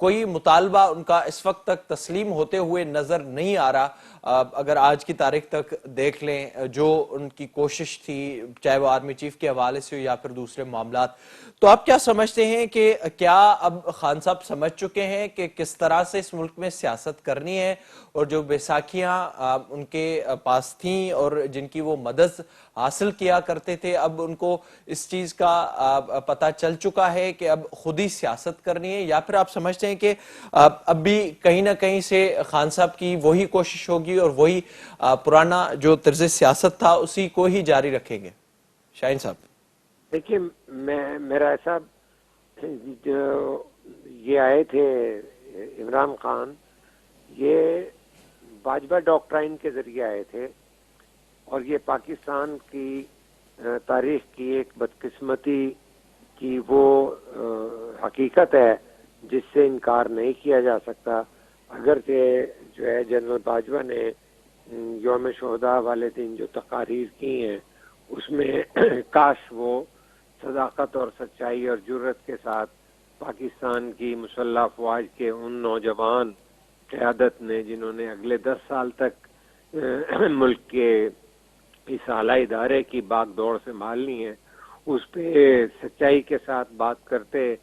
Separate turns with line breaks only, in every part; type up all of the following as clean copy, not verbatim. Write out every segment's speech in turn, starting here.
کوئی مطالبہ ان کا اس وقت تک تسلیم ہوتے ہوئے نظر نہیں آ رہا. اگر آج کی تاریخ تک دیکھ لیں جو ان کی کوشش تھی, چاہے وہ آرمی چیف کے حوالے سے ہو یا پھر دوسرے معاملات, تو آپ کیا سمجھتے ہیں کہ کیا اب خان صاحب سمجھ چکے ہیں کہ کس طرح سے اس ملک میں سیاست کرنی ہے, اور جو بیساکھیاں ان کے پاس تھیں اور جن کی وہ مدد حاصل کیا کرتے تھے, اب ان کو اس چیز کا پتہ چل چکا ہے کہ اب خود ہی سیاست کرنی ہے, یا پھر آپ سمجھتے ہیں کہ اب بھی کہیں نہ کہیں سے خان صاحب کی وہی کوشش ہوگی اور وہی پرانا جو طرز سیاست تھا اسی کو ہی جاری رکھیں گے؟ شاہین صاحب.
دیکھیے میرا ایسا جو یہ آئے تھے عمران خان, یہ باجوہ ڈاکٹرائن کے ذریعے آئے تھے, اور یہ پاکستان کی تاریخ کی ایک بدقسمتی کی وہ حقیقت ہے جس سے انکار نہیں کیا جا سکتا. اگرچہ جو ہے جنرل باجوہ نے یوم شہداء والے دن جو تقاریر کی ہیں اس میں کاش وہ صداقت اور سچائی اور جرت کے ساتھ پاکستان کی مسلح افواج کے ان نوجوان قیادت نے جنہوں نے اگلے 10 سال تک ملک کے اس اعلیٰ ادارے کی باغ دوڑ سنبھالنی ہے, اس پہ سچائی کے ساتھ بات کرتے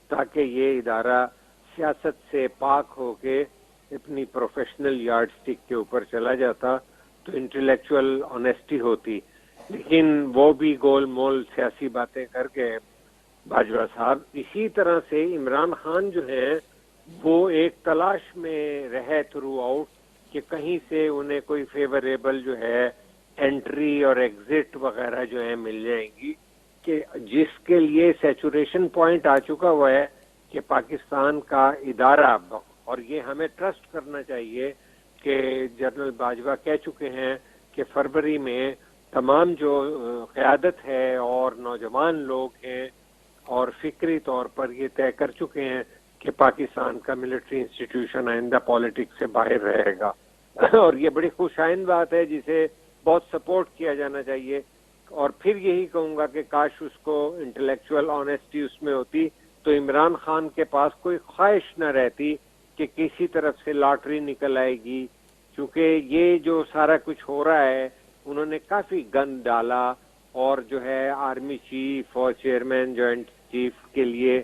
تاکہ یہ ادارہ سیاست سے پاک ہو کے اپنی پروفیشنل یارڈ سٹک کے اوپر چلا جاتا تو انٹلیکچوئل آنیسٹی ہوتی. لیکن وہ بھی گول مول سیاسی باتیں کر کے باجوہ صاحب. اسی طرح سے عمران خان جو ہیں وہ ایک تلاش میں رہے تھرو آؤٹ کہ کہیں سے انہیں کوئی فیوریبل جو ہے انٹری اور ایگزٹ وغیرہ جو ہے مل جائیں گی, کہ جس کے لیے سیچوریشن پوائنٹ آ چکا ہوا ہے کہ پاکستان کا ادارہ, اور یہ ہمیں ٹرسٹ کرنا چاہیے کہ جنرل باجوہ کہہ چکے ہیں کہ فروری میں تمام جو قیادت ہے اور نوجوان لوگ ہیں اور فکری طور پر یہ طے کر چکے ہیں کہ پاکستان کا ملٹری انسٹیٹیوشن آئندہ پالیٹکس سے باہر رہے گا, اور یہ بڑی خوشائن بات ہے جسے بہت سپورٹ کیا جانا چاہیے. اور پھر یہی کہوں گا کہ کاش اس کو انٹلیکچوئل آنیسٹی اس میں ہوتی تو عمران خان کے پاس کوئی خواہش نہ رہتی کہ کسی طرف سے لاٹری نکل آئے گی, کیونکہ یہ جو سارا کچھ ہو رہا ہے انہوں نے کافی گند ڈالا, اور جو ہے آرمی چیف اور چیئرمین جوائنٹ چیف کے لیے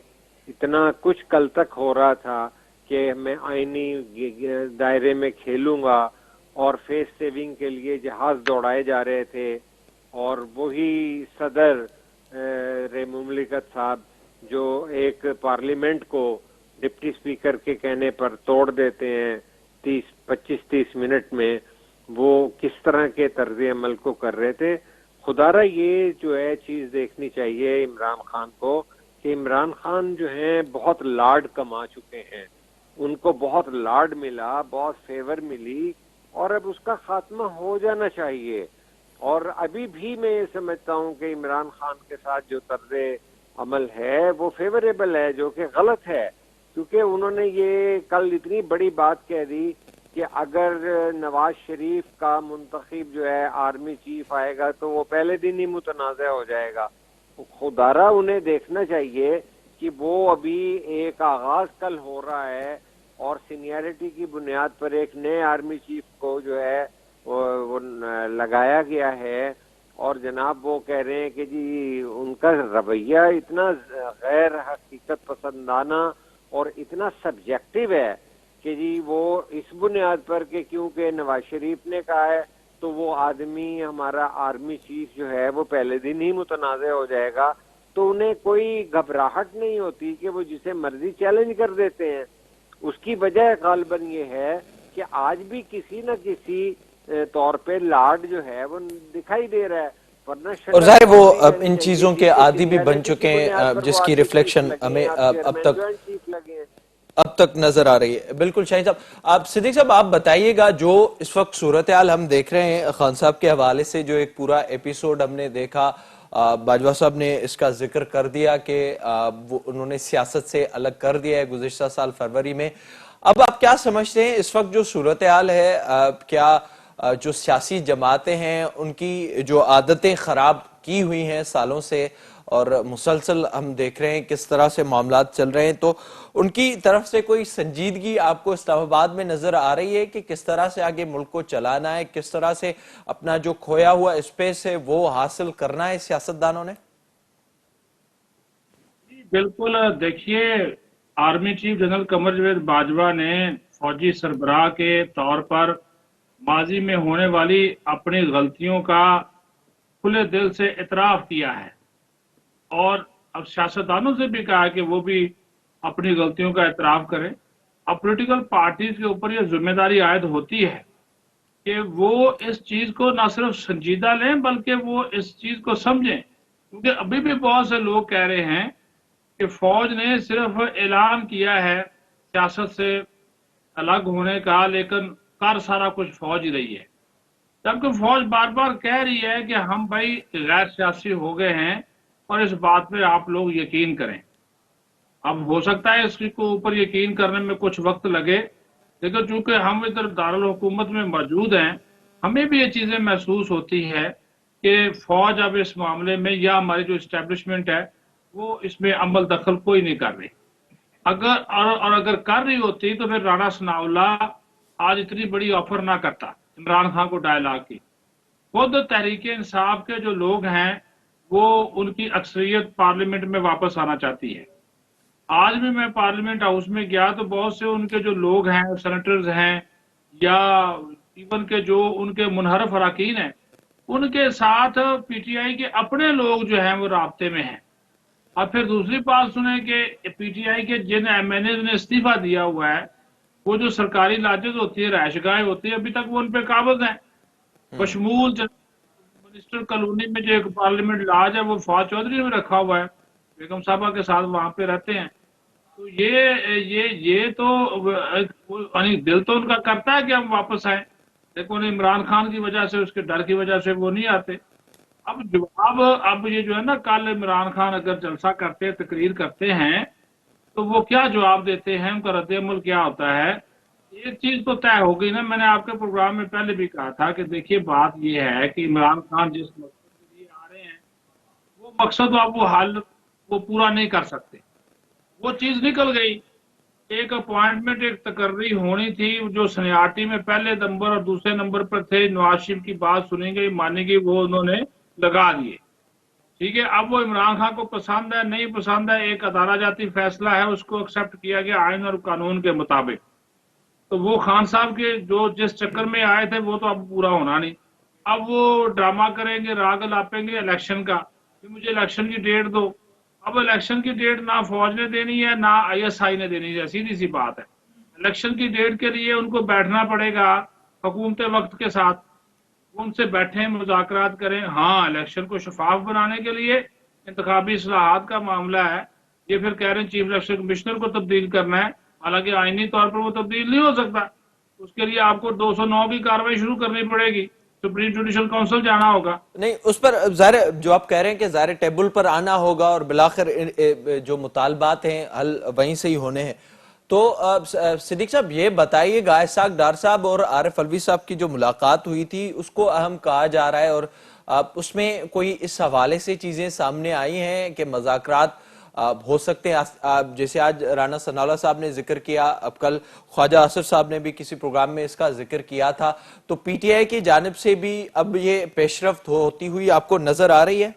اتنا کچھ کل تک ہو رہا تھا کہ میں آئینی دائرے میں کھیلوں گا, اور فیس سیونگ کے لیے جہاز دوڑائے جا رہے تھے, اور وہی صدر مملکت صاحب جو ایک پارلیمنٹ کو ڈپٹی سپیکر کے کہنے پر توڑ دیتے ہیں 25-30 منٹ میں, وہ کس طرح کے طرز عمل کو کر رہے تھے. خدا را یہ جو ہے چیز دیکھنی چاہیے عمران خان کو کہ عمران خان جو ہیں بہت لاڈ کما چکے ہیں, ان کو بہت لاڈ ملا, بہت فیور ملی, اور اب اس کا خاتمہ ہو جانا چاہیے. اور ابھی بھی میں یہ سمجھتا ہوں کہ عمران خان کے ساتھ جو طرز عمل ہے وہ فیوریبل ہے, جو کہ غلط ہے, کیونکہ انہوں نے یہ کل اتنی بڑی بات کہہ دی کہ اگر نواز شریف کا منتخب جو ہے آرمی چیف آئے گا تو وہ پہلے دن ہی متنازع ہو جائے گا. خدارہ انہیں دیکھنا چاہیے کہ وہ ابھی ایک آغاز کل ہو رہا ہے, اور سینئرٹی کی بنیاد پر ایک نئے آرمی چیف کو جو ہے وہ لگایا گیا ہے, اور جناب وہ کہہ رہے ہیں کہ جی ان کا رویہ اتنا غیر حقیقت پسندانہ اور اتنا سبجیکٹو ہے کہ جی وہ اس بنیاد پر کہ کیونکہ نواز شریف نے کہا ہے تو وہ آدمی ہمارا آرمی چیف جو ہے وہ پہلے دن ہی متنازع ہو جائے گا, تو انہیں کوئی گھبراہٹ نہیں ہوتی کہ وہ جسے مرضی چیلنج کر دیتے ہیں. اس کی وجہ غالباً یہ ہے کہ آج بھی کسی نہ کسی طور پہ لاڈ جو ہے وہ دکھائی دے رہا ہے,
اور ظاہر وہ ان چیزوں کے عادی بھی بن چکے ہیں جس کی ریفلیکشن ہمیں اب تک نظر آ رہی ہے. بالکل شاہین صاحب. آپ صدیق صاحب آپ بتائیے گا جو اس وقت صورتحال ہم دیکھ رہے ہیں خان صاحب کے حوالے سے, جو ایک پورا ایپیسوڈ ہم نے دیکھا, باجوہ صاحب نے اس کا ذکر کر دیا کہ انہوں نے سیاست سے الگ کر دیا ہے گزشتہ سال فروری میں. اب آپ کیا سمجھتے ہیں اس وقت جو صورتحال ہے, کیا جو سیاسی جماعتیں ہیں ان کی جو عادتیں خراب کی ہوئی ہیں سالوں سے, اور مسلسل ہم دیکھ رہے ہیں کس طرح سے معاملات چل رہے ہیں، تو ان کی طرف سے کوئی سنجیدگی آپ کو اسلام آباد میں نظر آ رہی ہے کہ کس طرح سے آگے ملک کو چلانا ہے، کس طرح سے اپنا جو کھویا ہوا اسپیس ہے وہ حاصل کرنا ہے سیاستدانوں نے؟
بالکل، دیکھیے، army chief general Qamar Javed Bajwa نے فوجی سربراہ کے طور پر ماضی میں ہونے والی اپنی غلطیوں کا کھلے دل سے اعتراف کیا ہے، اور اب سیاستدانوں سے بھی کہا کہ وہ بھی اپنی غلطیوں کا اعتراف کریں۔ اب پولیٹیکل پارٹیز کے اوپر یہ ذمہ داری عائد ہوتی ہے کہ وہ اس چیز کو نہ صرف سنجیدہ لیں بلکہ وہ اس چیز کو سمجھیں، کیونکہ ابھی بھی بہت سے لوگ کہہ رہے ہیں کہ فوج نے صرف اعلان کیا ہے سیاست سے الگ ہونے کا، لیکن کر سارا کچھ فوج ہی رہی ہے، جبکہ فوج بار بار کہہ رہی ہے کہ ہم بھائی غیر سیاسی ہو گئے ہیں اور اس بات پہ آپ لوگ یقین کریں۔ اب ہو سکتا ہے اس کے اوپر یقین کرنے میں کچھ وقت لگے، لیکن چونکہ ہم ادھر دارالحکومت میں موجود ہیں، ہمیں بھی یہ چیزیں محسوس ہوتی ہے کہ فوج اب اس معاملے میں یا ہماری جو اسٹیبلشمنٹ ہے وہ اس میں عمل دخل کوئی نہیں کر رہی۔ اگر کر رہی ہوتی تو پھر رانا ثناء اللہ آج اتنی بڑی آفر نہ کرتا عمران خان کو ڈائلاگ کی۔ خود تحریک انصاف کے جو لوگ ہیں وہ ان کی اکثریت پارلیمنٹ میں واپس آنا چاہتی ہے۔ آج بھی میں پارلیمنٹ ہاؤس میں گیا تو بہت سے ان کے جو لوگ ہیں، سینیٹرز ہیں یا ایون کے جو ان کے منحرف اراکین ہیں، ان کے ساتھ پی ٹی آئی کے اپنے لوگ جو ہیں وہ رابطے میں ہیں۔ اور پھر دوسری بات سنیں کہ پی ٹی آئی کے جن ایم این اے نے استعفیٰ دیا ہوا ہے، وہ جو سرکاری لاجز ہوتی ہے، رہائش گاہیں ہوتی ہے، ابھی تک وہ ان پہ قابض ہیں، بشمول منسٹر کالونی میں جو ایک پارلیمنٹ لاج ہے وہ فواد چودھری میں رکھا ہوا ہے، بیگم صاحبہ کے ساتھ وہاں پہ رہتے ہیں۔ تو یہ تو یعنی دل تو ان کا کرتا ہے کہ ہم واپس آئیں، لیکن عمران خان کی وجہ سے، اس کے ڈر کی وجہ سے وہ نہیں آتے۔ اب جواب، اب یہ جو ہے نا، کل عمران خان اگر جلسہ کرتے، تقریر کرتے ہیں تو وہ کیا جواب دیتے ہیں، ان کا رد عمل کیا ہوتا ہے؟ ایک چیز تو طے ہو گئی نا، میں نے آپ کے پروگرام میں پہلے بھی کہا تھا کہ دیکھیے بات یہ ہے کہ عمران خان جس مقصد کے لیے آ رہے ہیں وہ مقصد اب وہ حل وہ پورا نہیں کر سکتے، وہ چیز نکل گئی۔ ایک اپوائنٹمنٹ، ایک تقرری ہونی تھی، جو سینیارٹی میں پہلے نمبر اور دوسرے نمبر پر تھے، نواز شریف کی بات سنی گئی، مانی گئی، وہ انہوں نے لگا دیے، ٹھیک ہے۔ اب وہ عمران خان کو پسند ہے نہیں پسند ہے، ایک عدالت جاتی فیصلہ ہے، اس کو ایکسیپٹ کیا گیا آئین اور قانون کے مطابق۔ تو وہ خان صاحب کے جو جس چکر میں آئے تھے وہ تو اب پورا ہونا نہیں، اب وہ ڈرامہ کریں گے، راگ لاپیں گے الیکشن کا کہ مجھے الیکشن کی ڈیٹ دو۔ اب الیکشن کی ڈیٹ نہ فوج نے دینی ہے نہ آئی ایس آئی نے دینی ہے، سیدھی سی بات ہے۔ الیکشن کی ڈیٹ کے لیے ان کو بیٹھنا پڑے گا حکومت وقت کے ساتھ، ان سے بیٹھیں، مذاکرات کریں۔ ہاں، الیکشن کو شفاف بنانے کے لیے انتخابی اصلاحات کا معاملہ ہے، یہ پھر کہہ رہے ہیں چیف الیکشن کمشنر کو تبدیل کرنا ہے، حالانکہ آئینی طور پر وہ تبدیل نہیں ہو سکتا، اس کے لیے آپ کو 209 کی کاروائی شروع کرنی پڑے گی، سپریم جوڈیشل کونسل جانا ہوگا۔
نہیں، اس پر ظاہر جو آپ کہہ رہے ہیں کہ ظاہر ٹیبل پر آنا ہوگا اور بالآخر جو مطالبات ہیں حل وہیں سے ہی ہونے ہیں، تو صدیق صاحب یہ بتائیے گا، اسحاق ڈار صاحب اور عارف علوی صاحب کی جو ملاقات ہوئی تھی اس کو اہم کہا جا رہا ہے، اور اس میں کوئی اس حوالے سے چیزیں سامنے آئی ہیں کہ مذاکرات ہو سکتے ہیں، جیسے آج رانا ثناء اللہ صاحب نے ذکر کیا، اب کل خواجہ آصف صاحب نے بھی کسی پروگرام میں اس کا ذکر کیا تھا، تو پی ٹی آئی کی جانب سے بھی اب یہ پیش رفت ہوتی ہوئی آپ کو نظر آ رہی ہے؟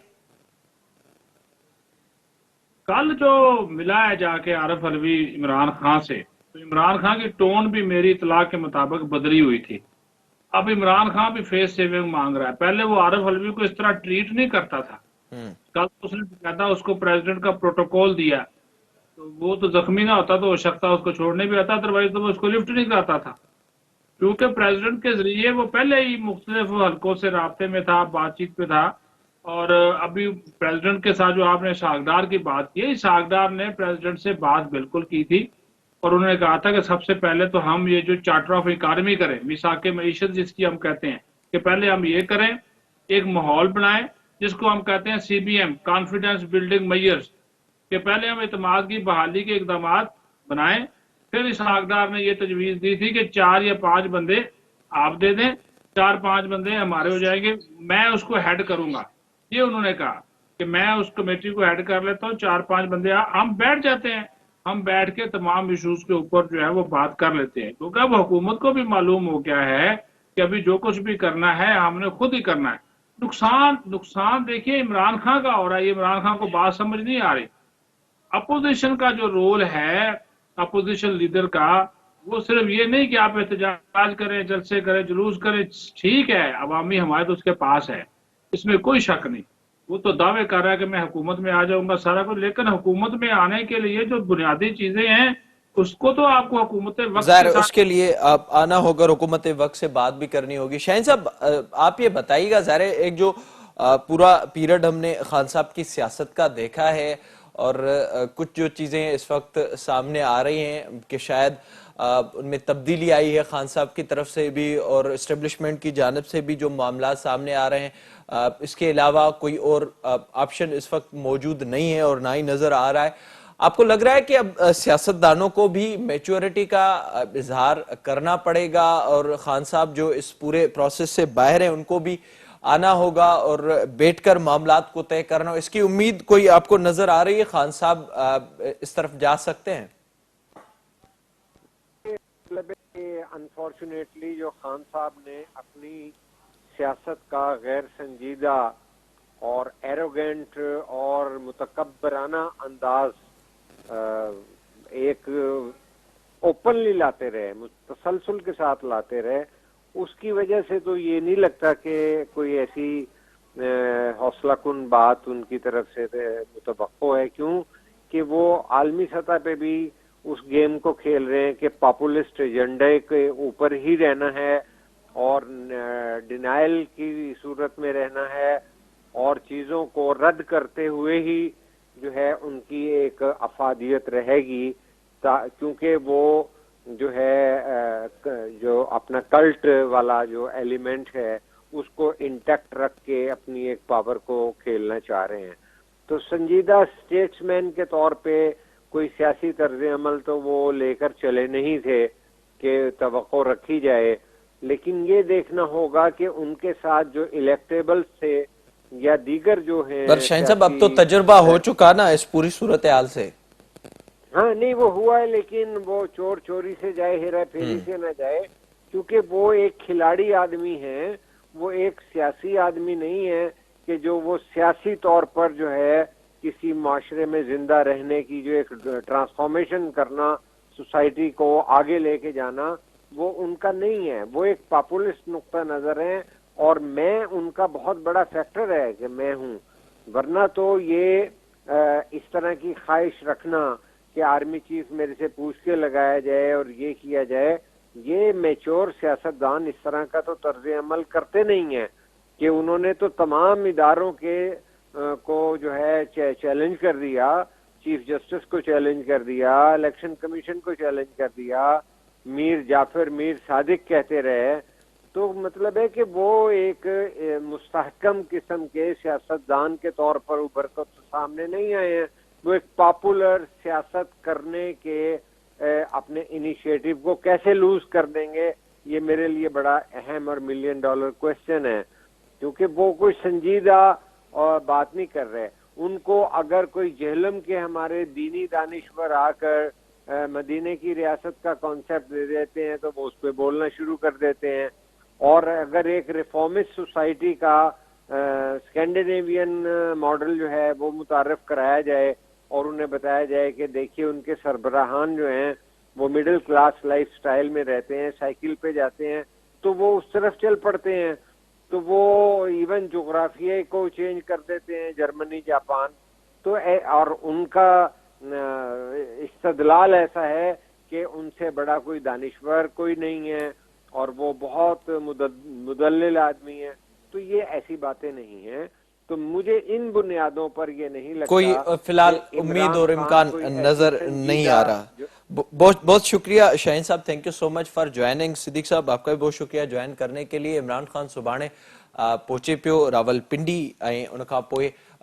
کل جو ملا ہے جا کے عارف علوی عمران خان سے، تو عمران خان کی ٹون بھی میری اطلاع کے مطابق بدلی ہوئی تھی۔ اب عمران خان بھی فیس سیونگ مانگ رہا ہے، پہلے وہ عارف علوی کو اس طرح ٹریٹ نہیں کرتا تھا، کل اس نے باقاعدہ اس کو پریزیڈنٹ کا پروٹوکول دیا، تو وہ تو زخمی نہ ہوتا تو ہو سکتا اس کو چھوڑنے بھی آتا، ادروائز تو وہ اس کو لفٹ نہیں کراتا تھا، کیونکہ پریزیڈنٹ کے ذریعے وہ پہلے ہی مختلف حلقوں سے رابطے میں تھا، بات چیت پہ تھا۔ اور ابھی پریزیڈنٹ کے ساتھ جو آپ نے اسحاق ڈار کی بات کی، اسحاق ڈار نے پریزیڈنٹ سے بات بالکل کی تھی، اور انہوں نے کہا تھا کہ سب سے پہلے تو ہم یہ جو چارٹر آف اکانومی کریں، میثاق معیشت جس کی ہم کہتے ہیں، کہ پہلے ہم یہ کریں، ایک ماحول بنائیں جس کو ہم کہتے ہیں C B M, confidence building measures, کہ پہلے ہم اعتماد کی بحالی کے اقدامات بنائیں۔ پھر اسحاق ڈار نے یہ تجویز دی تھی کہ 4 یا 5 بندے آپ دے دیں، 4-5 بندے ہمارے ہو جائیں گے، میں اس کو ہیڈ کروں گا، یہ انہوں نے کہا کہ میں اس کمیٹی کو ہیڈ کر لیتا ہوں, 4-5 بندے ہم بیٹھ جاتے ہیں, ہم بیٹھ کے تمام ایشوز کے اوپر جو ہے وہ بات کر لیتے ہیں, کیونکہ اب حکومت کو بھی معلوم ہو گیا ہے کہ ابھی جو کچھ بھی کرنا ہے ہم نے خود ہی کرنا ہے. نقصان دیکھیے عمران خان کا ہو رہا ہے, عمران خان کو بات سمجھ نہیں آ رہی. اپوزیشن کا جو رول ہے, اپوزیشن لیڈر کا, وہ صرف یہ نہیں کہ آپ احتجاج کریں, جلسے کریں, جلوس کریں, ٹھیک ہے عوامی حمایت اس کے پاس ہے, اس میں کوئی شک نہیں, وہ تو دعوے کر رہا ہے کہ میں حکومت میں آ جاؤں گا سارا کچھ, لیکن حکومت میں آنے کے لیے جو بنیادی چیزیں ہیں اس کو تو آپ کو حکومت وقت
ظاہر
کے
اس
ساتھ
کے لیے آپ آنا ہوگا, حکومت وقت سے بات بھی کرنی ہوگی. شاہین صاحب آپ یہ بتائیے گا, ظاہر ایک جو پورا پیریڈ ہم نے خان صاحب کی سیاست کا دیکھا ہے اور کچھ جو چیزیں اس وقت سامنے آ رہی ہیں کہ شاید ان میں تبدیلی آئی ہے خان صاحب کی طرف سے بھی اور اسٹیبلشمنٹ کی جانب سے بھی جو معاملات سامنے آ رہے ہیں, اس کے علاوہ کوئی اور آپشن اس وقت موجود نہیں ہے اور نہ ہی نظر آ رہا ہے. آپ کو لگ رہا ہے کہ اب سیاستدانوں کو بھی میچورٹی کا اظہار کرنا پڑے گا اور خان صاحب جو اس پورے پروسیس سے باہر ہیں ان کو بھی آنا ہوگا اور بیٹھ کر معاملات کو طے کرنا, اس کی امید کوئی آپ کو نظر آ رہی ہے؟ خان صاحب اس طرف جا سکتے ہیں؟
انفارچونیٹلی جو خان صاحب نے اپنی سیاست کا غیر سنجیدہ اور ایروگینٹ اور متکبرانہ انداز ایک اوپنلی لاتے رہے, تسلسل کے ساتھ لاتے رہے, اس کی وجہ سے تو یہ نہیں لگتا کہ کوئی ایسی حوصلہ کن بات ان کی طرف سے متوقع ہے. کیوں کہ وہ عالمی سطح پہ بھی اس گیم کو کھیل رہے ہیں کہ پاپولسٹ ایجنڈے کے اوپر ہی رہنا ہے اور ڈینائل کی صورت میں رہنا ہے اور چیزوں کو رد کرتے ہوئے ہی جو ہے ان کی ایک افادیت رہے گی, کیونکہ وہ جو ہے جو اپنا کلٹ والا جو ایلیمنٹ ہے اس کو انٹیکٹ رکھ کے اپنی ایک پاور کو کھیلنا چاہ رہے ہیں. تو سنجیدہ اسٹیٹس مین کے طور پہ کوئی سیاسی طرز عمل تو وہ لے کر چلے نہیں تھے کہ توقع رکھی جائے, لیکن یہ دیکھنا ہوگا کہ ان کے ساتھ جو الیکٹیبل تھے یا دیگر جو ہیں.
پر شاہین صاحب اب تو تجربہ ہو چکا نا اس پوری صورتحال سے.
ہاں نہیں وہ ہوا ہے, لیکن وہ چور چوری سے جائے ہیرا پھیری سے نہ جائے, کیونکہ وہ ایک کھلاڑی آدمی ہے, وہ ایک سیاسی آدمی نہیں ہے کہ جو وہ سیاسی طور پر جو ہے کسی معاشرے میں زندہ رہنے کی جو ایک ٹرانسفارمیشن کرنا, سوسائٹی کو آگے لے کے جانا, وہ ان کا نہیں ہے. وہ ایک پاپولسٹ نقطہ نظر ہے اور میں ان کا بہت بڑا فیکٹر ہے کہ میں ہوں, ورنہ تو یہ اس طرح کی خواہش رکھنا کہ آرمی چیف میرے سے پوچھ کے لگایا جائے اور یہ کیا جائے, یہ میچور سیاستدان اس طرح کا تو طرز عمل کرتے نہیں ہیں کہ انہوں نے تو تمام اداروں کے کو جو ہے چیلنج کر دیا, چیف جسٹس کو چیلنج کر دیا, الیکشن کمیشن کو چیلنج کر دیا, میر جعفر میر صادق کہتے رہے. تو مطلب ہے کہ وہ ایک مستحکم قسم کے سیاستدان کے طور پر ابھر کر سامنے نہیں آئے ہیں, وہ ایک پاپولر سیاست کرنے کے اپنے انیشیٹو کو کیسے لوز کر دیں گے, یہ میرے لیے بڑا اہم اور $1 ملین کویسچن ہے, کیونکہ وہ کوئی سنجیدہ اور بات نہیں کر رہے. ان کو اگر کوئی جہلم کے ہمارے دینی دانشور آ کر مدینے کی ریاست کا کانسیپٹ دے دیتے ہیں تو وہ اس پہ بولنا شروع کر دیتے ہیں, اور اگر ایک ریفارمسٹ سوسائٹی کا اسکینڈینیوین ماڈل جو ہے وہ متعارف کرایا جائے اور انہیں بتایا جائے کہ دیکھیے ان کے سربراہان جو ہیں وہ مڈل کلاس لائف سٹائل میں رہتے ہیں, سائیکل پہ جاتے ہیں, تو وہ اس طرف چل پڑتے ہیں. تو وہ ایون جغرافیے کو چینج کر دیتے ہیں, جرمنی جاپان. تو اور ان کا استدلال ایسا ہے کہ ان سے بڑا کوئی دانشور کوئی نہیں ہے اور وہ بہت مدلل آدمی ہے. تو یہ ایسی باتیں نہیں ہیں. تو مجھے ان بنیادوں پر یہ نہیں لگتا
کوئی فی الحال امید اور امکان نظر نہیں آ رہا. بہت شکریہ شاہین صاحب, thank you so much for joining. Siddiq صاحب آپ کا بھی بہت شکریہ جوائن کرنے کے لیے. عمران خان سبھانے پہنچے پیو راول پنڈی ان کا پوئے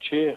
6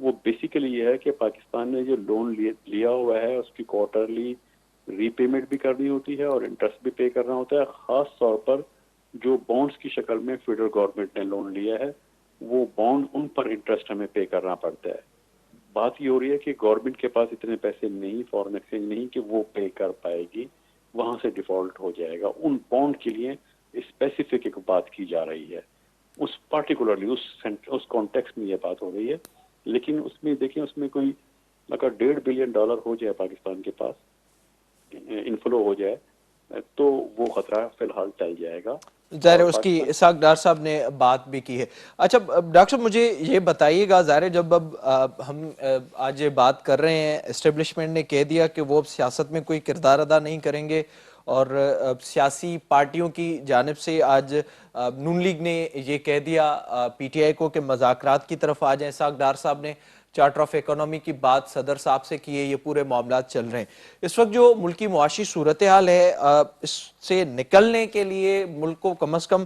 وہ بیسیکلی یہ ہے کہ پاکستان نے جو لون لیا ہوا ہے اس کی کوارٹرلی ری پیمنٹ بھی کرنی ہوتی ہے اور انٹرسٹ بھی پے کرنا ہوتا ہے. خاص طور پر جو بانڈز کی شکل میں فیڈرل گورنمنٹ نے لون لیا ہے وہ بانڈ ان پر انٹرسٹ ہمیں پے کرنا پڑتا ہے. بات یہ ہو رہی ہے کہ گورنمنٹ کے پاس اتنے پیسے نہیں، فارن ایکسچینج نہیں کہ وہ پے کر پائے گی، وہاں سے ڈیفالٹ ہو جائے گا. ان بانڈ کے لیے اسپیسیفک ایک بات کی جا رہی ہے، اس پارٹیکولرلی اس کانٹیکسٹ میں یہ بات ہو رہی ہے. لیکن اس میں دیکھیں، اس میں کوئی اگر $1.5 بلین ہو جائے پاکستان کے پاس انفلو ہو جائے تو وہ خطرہ فی الحال ٹل جائے گا.
ظاہر
اور
ہے اس کی
پاکستان
اسحاق ڈار صاحب نے بات بھی کی ہے. اچھا ڈاکٹر صاحب مجھے یہ بتائیے گا، ظاہر ہے جب اب ہم آج یہ بات کر رہے ہیں، اسٹیبلشمنٹ نے کہہ دیا کہ وہ اب سیاست میں کوئی کردار ادا نہیں کریں گے، اور سیاسی پارٹیوں کی جانب سے آج نون لیگ نے یہ کہہ دیا پی ٹی آئی کو کہ مذاکرات کی طرف آ جائیں. اسحاق ڈار صاحب نے چارٹر آف اکانومی کی بات صدر صاحب سے کی ہے. یہ پورے معاملات چل رہے ہیں اس وقت. جو ملکی معاشی صورتحال ہے اس سے نکلنے کے لیے ملک کو کم از کم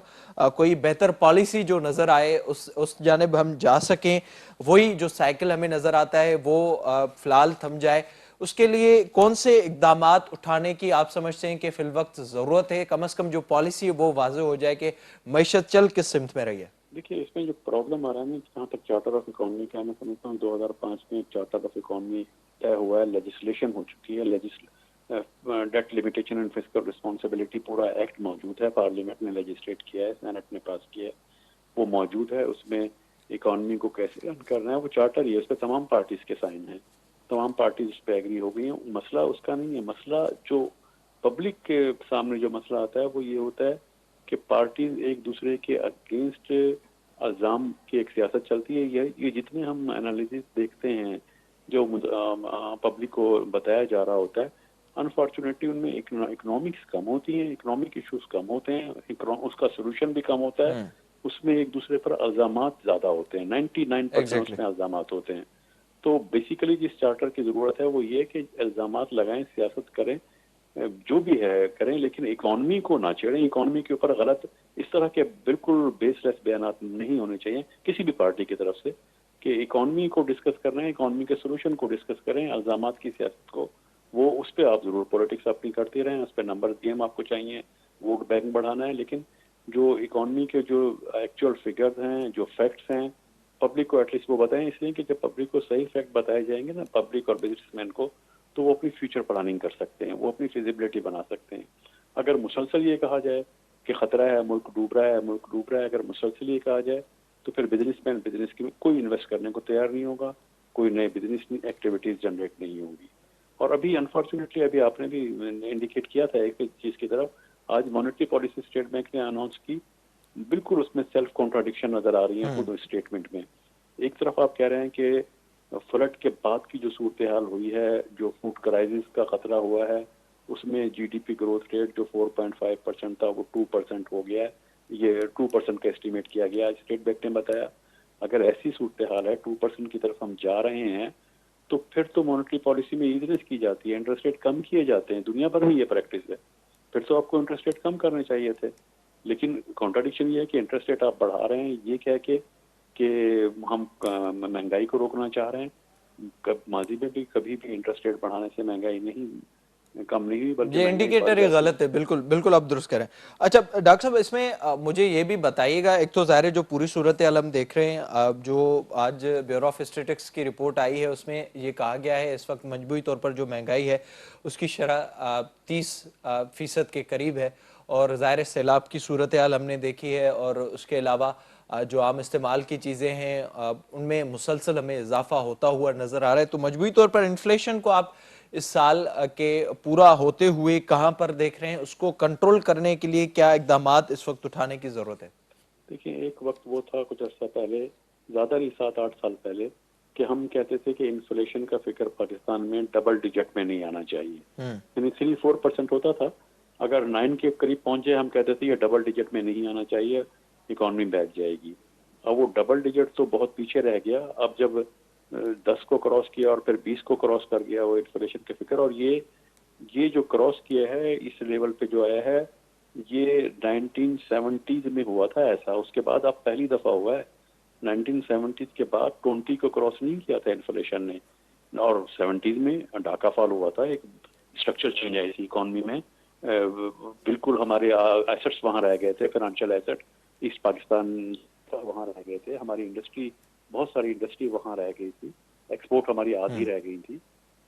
کوئی بہتر پالیسی جو نظر آئے اس جانب ہم جا سکیں، وہی جو سائیکل ہمیں نظر آتا ہے وہ فی الحال تھم جائے. اس کے لیے کون سے اقدامات اٹھانے کی آپ سمجھتے ہیں کہ فی الوقت ضرورت ہے؟ کم از کم جو پالیسی ہے وہ واضح ہو جائے کہ معیشت چل کس سمت میں رہی ہے.
دیکھیے، اس میں جو پرابلم آ رہا ہے نا، جہاں تک چارٹر آف اکانومی کا میں سمجھتا ہوں 2005 میں چارٹر آف اکانومی طے ہوا ہے، لیجسلیشن ہو چکی ہے، debt limitation and fiscal responsibility پورا ایکٹ موجود ہے، پارلیمنٹ نے لیجسلیٹ کیا ہے، سینٹ نے پاس کیا ہے، وہ موجود ہے. اس میں اکانومی کو کیسے رن کرنا ہے وہ چارٹر ہی ہے، اس پہ تمام پارٹیز کے سائن ہیں، تمام پارٹیز اس پہ ایگری ہو گئی ہیں. مسئلہ اس کا نہیں ہے. مسئلہ جو پبلک کے سامنے جو مسئلہ آتا ہے وہ یہ ہوتا ہے کہ پارٹیز ایک دوسرے کے اگینسٹ الزام کی ایک سیاست چلتی ہے. یہ جتنے ہم انالیسز دیکھتے ہیں جو پبلک کو بتایا جا رہا ہوتا ہے، انفارچونیٹلی ان میں اکنامکس کم ہوتی ہیں، اکنامک ایشوز کم ہوتے ہیں، اس کا سولوشن بھی کم ہوتا ہے. اس میں ایک دوسرے پر الزامات زیادہ ہوتے ہیں، 99% اس میں الزامات ہوتے ہیں. تو بیسیکلی جس چارٹر کی ضرورت ہے وہ یہ کہ الزامات لگائیں، سیاست کریں، جو بھی ہے کریں، لیکن اکانومی کو نہ چھیڑیں. اکانومی کے اوپر غلط اس طرح کے بالکل بیس لیس بیانات نہیں ہونے چاہیے کسی بھی پارٹی کی طرف سے کہ اکانومی کو ڈسکس کر رہے ہیں، اکانومی کے سولوشن کو ڈسکس کریں، الزامات کی سیاست کو وہ اس پہ آپ ضرور پولیٹکس اپنی کرتے رہیں، اس پہ نمبر گیم آپ کو چاہیے، ووٹ بینک بڑھانا ہے. لیکن جو اکانومی کے جو ایکچوئل فگرز ہیں، جو فیکٹس ہیں، پبلک کو ایٹ لیسٹ وہ بتائیں. اس لیے کہ جب پبلک کو صحیح فیکٹ بتائے جائیں گے نا، پبلک اور بزنس مین کو، تو وہ اپنی فیوچر پلاننگ کر سکتے ہیں، وہ اپنی فیزیبلٹی بنا سکتے ہیں. اگر مسلسل یہ کہا جائے کہ خطرہ ہے، ملک ڈوب رہا ہے، ملک ڈوب رہا ہے، اگر مسلسل یہ کہا جائے تو پھر بزنس مین بزنس کی کوئی انویسٹ کرنے کو تیار نہیں ہوگا، کوئی نئے بزنس ایکٹیویٹیز جنریٹ نہیں ہوگی. اور ابھی انفارچونیٹلی ابھی آپ نے بھی انڈیکیٹ کیا تھا ایک چیز کی طرف، آج مانیٹری پالیسی اسٹیٹ بینک نے اناؤنس کی، بالکل اس میں سیلف کانٹراڈکشن نظر آ رہی ہیں خود اسٹیٹمنٹ میں. ایک طرف آپ کہہ رہے ہیں کہ فلڈ کے بعد کی جو صورتحال ہوئی ہے، جو فوڈ کرائسس کا خطرہ ہوا ہے، اس میں G D P growth rate جو 4.5% تھا وہ 2% ہو گیا ہے، یہ 2% کا اسٹیمیٹ کیا گیا. اسٹیٹ بینک نے بتایا اگر ایسی صورتحال ہے، 2% کی طرف ہم جا رہے ہیں، تو پھر تو مانیٹری پالیسی میں ایزنس کی جاتی ہے، انٹرسٹ ریٹ کم کیے جاتے ہیں. دنیا بھر میں یہ پریکٹس ہے، پھر تو آپ کو انٹرسٹ ریٹ کم کرنے چاہیے تھے. لیکن کانٹراڈکشن یہ ہے کہ انٹرسٹ ریٹ آپ بڑھا رہے ہیں یہ کہہ کے کہ ہم مہنگائی کو روکنا چاہ رہے ہیں. ماضی میں بھی کبھی بھی انٹرسٹ ریٹ بڑھانے سے مہنگائی نہیں کم نہیں ہوئی، بلکہ
یہ انڈیکیٹر ہی غلط ہے. بالکل بالکل آپ درست کریں. اچھا ڈاکٹر صاحب، اس میں مجھے یہ بھی بتائیے گا، ایک تو ظاہر ہے جو پوری صورتحال ہم دیکھ رہے ہیں، جو آج بیورو آف اسٹیٹکس کی رپورٹ آئی ہے اس میں یہ کہا گیا ہے اس وقت مجموعی طور پر جو مہنگائی ہے اس کی شرح 30% کے قریب ہے. اور ظاہر سیلاب کی صورتحال ہم نے دیکھی ہے، اور اس کے علاوہ جو عام استعمال کی چیزیں ہیں ان میں مسلسل ہمیں اضافہ ہوتا ہوا نظر آ رہا ہے. تو مجموعی طور پر انفلیشن کو آپ اس سال کے پورا ہوتے ہوئے کہاں پر دیکھ رہے ہیں؟ اس کو کنٹرول کرنے کے لیے کیا اقدامات اس وقت اٹھانے کی ضرورت ہے؟
دیکھیں، ایک وقت وہ تھا کچھ عرصہ پہلے، زیادہ نہیں 7-8 سال پہلے، کہ ہم کہتے تھے کہ انفلیشن کا فکر پاکستان میں ڈبل ڈیجٹ میں نہیں آنا چاہیے، یعنی 3-4% ہوتا تھا. اگر 9 کے قریب پہنچے ہم کہتے تھے یہ ڈبل ڈیجٹ میں نہیں آنا چاہیے، اکانومی بیٹھ جائے گی. اب وہ ڈبل ڈیجٹ تو بہت پیچھے رہ گیا. اب جب 10 کو کراس کیا اور پھر 20 کو کراس کر گیا وہ انفلیشن کے فکر، اور یہ جو کراس کیا ہے اس لیول پہ جو آیا ہے یہ 1970s میں ہوا تھا ایسا. اس کے بعد اب پہلی دفعہ ہوا ہے 1970 کے بعد 20 کو کراس نہیں کیا تھا انفلیشن نے, اور 70 میں ڈھاکہ فال ہوا تھا, ایک اسٹرکچر چینج آئی تھی اکانومی میں, بالکل ہمارے ایسٹس وہاں رہ گئے تھے, فائنینشیل ایسٹ ایسٹ پاکستان وہاں رہ گئے تھے, ہماری انڈسٹری بہت ساری انڈسٹری وہاں رہ گئی تھی, ایکسپورٹ ہماری آدھی رہ گئی تھی,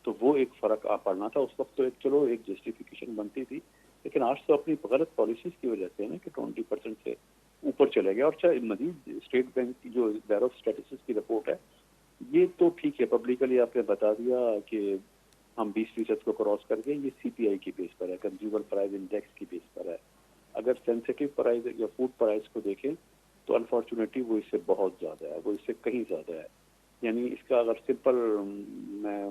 تو وہ ایک فرق پڑنا تھا اس وقت. تو ایک چلو ایک جسٹیفیکیشن بنتی تھی, لیکن آج تو اپنی غلط پالیسیز کی وجہ سے نا کہ 20% سے اوپر چلے گئے. اور چاہے مزید اسٹیٹ بینک کی جو بیورو آف اسٹیٹسٹکس کی رپورٹ ہے, یہ تو ٹھیک ہے, پبلکلی آپ نے بتا دیا کہ ہم 20% کو کراس کر گئے, یہ سی پی آئی کی بیس پر ہے, کنزیومر پرائز انڈیکس کی بیس پر ہے. اگر سینسیٹیو پرائز یا فوڈ پرائز کو دیکھیں تو انفارچونیٹلی وہ اس سے بہت زیادہ ہے, وہ اس سے کہیں زیادہ ہے. یعنی اس کا اگر سمپل میں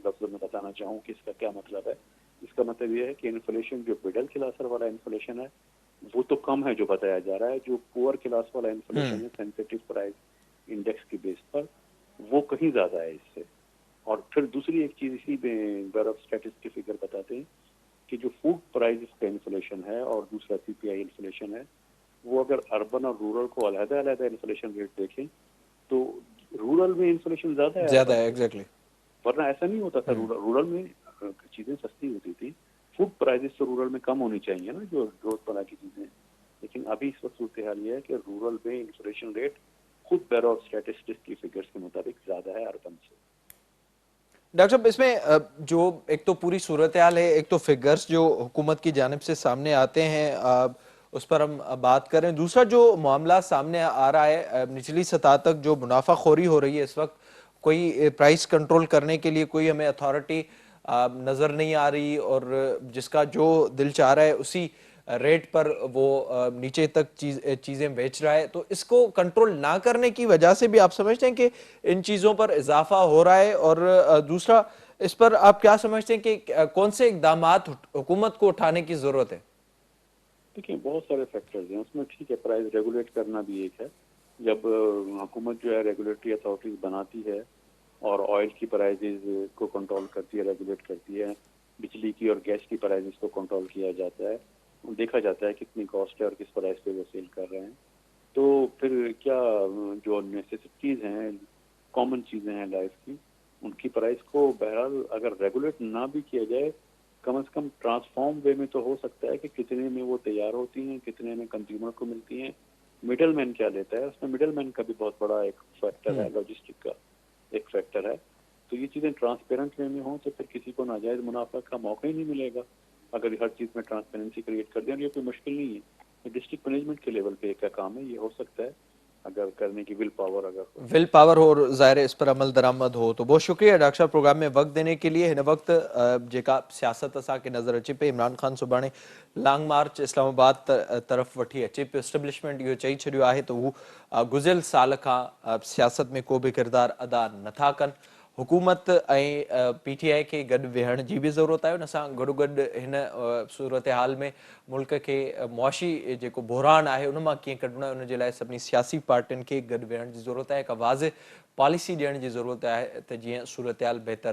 لفظوں میں بتانا چاہوں کہ اس کا کیا مطلب ہے, اس کا مطلب یہ ہے کہ انفلیشن جو مڈل کلاس والا انفلیشن ہے وہ تو کم ہے جو بتایا جا رہا ہے, جو پور کلاس والا انفلیشن ہے سینسیٹیو پرائز انڈیکس کی بیس پر وہ کہیں زیادہ ہے اس سے. اور پھر دوسری ایک چیز اسی میں بیورو آف اسٹیٹسٹکس کے فگر بتاتے ہیں کہ جو فوڈ پرائز کا انفلیشن ہے اور دوسرا سی پی آئی انفلیشن ہے, وہ اگر اربن اور رورل کو علیحدہ علیحدہ انفلیشن ریٹ دیکھیں تو رورل میں انفلیشن زیادہ
ہے ایگزیکٹلی,
ورنہ ایسا نہیں ہوتا تھا. رورل میں چیزیں سستی ہوتی تھی, فوڈ پرائزز تو رورل میں کم ہونی چاہیے نا, جو گروتھ بنا کی چیزیں, لیکن ابھی اس وقت صورتحال یہ ہے کہ رورل میں انفلیشن ریٹ خود بیورو آف اسٹیٹسٹکس کی فگرز کے مطابق زیادہ ہے اربن سے.
ڈاکٹر صاحب اس میں جو ایک تو پوری صورتحال ہے, ایک تو فگرز جو حکومت کی جانب سے سامنے آتے ہیں اس پر ہم بات کریں, دوسرا جو معاملہ سامنے آ رہا ہے نچلی سطح تک جو منافع خوری ہو رہی ہے اس وقت, کوئی پرائس کنٹرول کرنے کے لیے کوئی ہمیں اتھارٹی نظر نہیں آ رہی, اور جس کا جو دل چاہ رہا ہے اسی ریٹ پر وہ نیچے تک چیزیں بیچ رہا ہے. تو اس کو کنٹرول نہ کرنے کی وجہ سے بھی آپ سمجھتے ہیں کہ ان چیزوں پر اضافہ ہو رہا ہے, اور دوسرا اس پر آپ کیا سمجھتے ہیں کہ کون سے اقدامات حکومت کو اٹھانے کی ضرورت ہے؟
دیکھیں بہت سارے فیکٹرز ہیں اس میں, ٹھیک ہے پرائز ریگولیٹ کرنا بھی ایک ہے, جب حکومت جو ہے ریگولیٹری اتھارٹیز بناتی ہے اور آئل کی پرائزز کو کنٹرول کرتی ہے, ریگولیٹ کرتی ہے, بجلی کی اور گیس کی پرائزز کو کنٹرول کیا جاتا ہے, دیکھا جاتا ہے کتنی کاسٹ ہے اور کس پرائز پہ وہ سیل کر رہے ہیں, تو پھر کیا جو نیسیسٹیز ہیں, کامن چیزیں ہیں لائف کی, ان کی پرائز کو بہرحال اگر ریگولیٹ نہ بھی کیا جائے, کم از کم ٹرانسفارم وے میں تو ہو سکتا ہے کہ کتنے میں وہ تیار ہوتی ہیں, کتنے میں کنزیومر کو ملتی ہیں, مڈل مین کیا لیتا ہے, اس میں مڈل مین کا بھی بہت بڑا ایک فیکٹر ہے, لاجسٹک کا ایک فیکٹر ہے. تو یہ چیزیں ٹرانسپیرنٹ وے میں ہوں تو پھر کسی کو ناجائز منافع کا موقع ہی نہیں ملے گا اگر ہر چیز میں ٹرانسپیرنسی کریٹ کر دیں. اور یہ کوئی مشکل نہیں ہے, یہ ڈسٹرکٹ مینجمنٹ کے لیول پہ ایک کام ہے, یہ ہو سکتا ہے اگر کرنے کی ول پاور
ہو اور ظاہر اس پر عمل درآمد ہو. تو بہت شکریہ ڈاکٹر صاحب پروگرام میں وقت دینے کے لیے. ہن وقت جیکا سیاست اسا کے نظر اچے پہ, عمران خان سبھانے لانگ مارچ اسلام آباد طرف وٹھی اچے پہ, اسٹیبلشمنٹ یہ چئی چھڑیو ہے تو وہ گزل سال کا سیاست میں کو بھی کردار ادا نتھا کن. حکومت پی ٹی آئی کے گڈ وہن کی بھی ضرورت ہے, ان سان گڈو گڈ ہن صورتحال میں ملک کے معاشی جو بحران ہے ان میں کیں کڈنا, ان کے لیے سبھی سیاسی پارٹین کے گڈ وہن کی ضرورت ہے, ایک واضح پالیسی ڈیئن کی ضرورت ہے تو جی صورتحال بہتر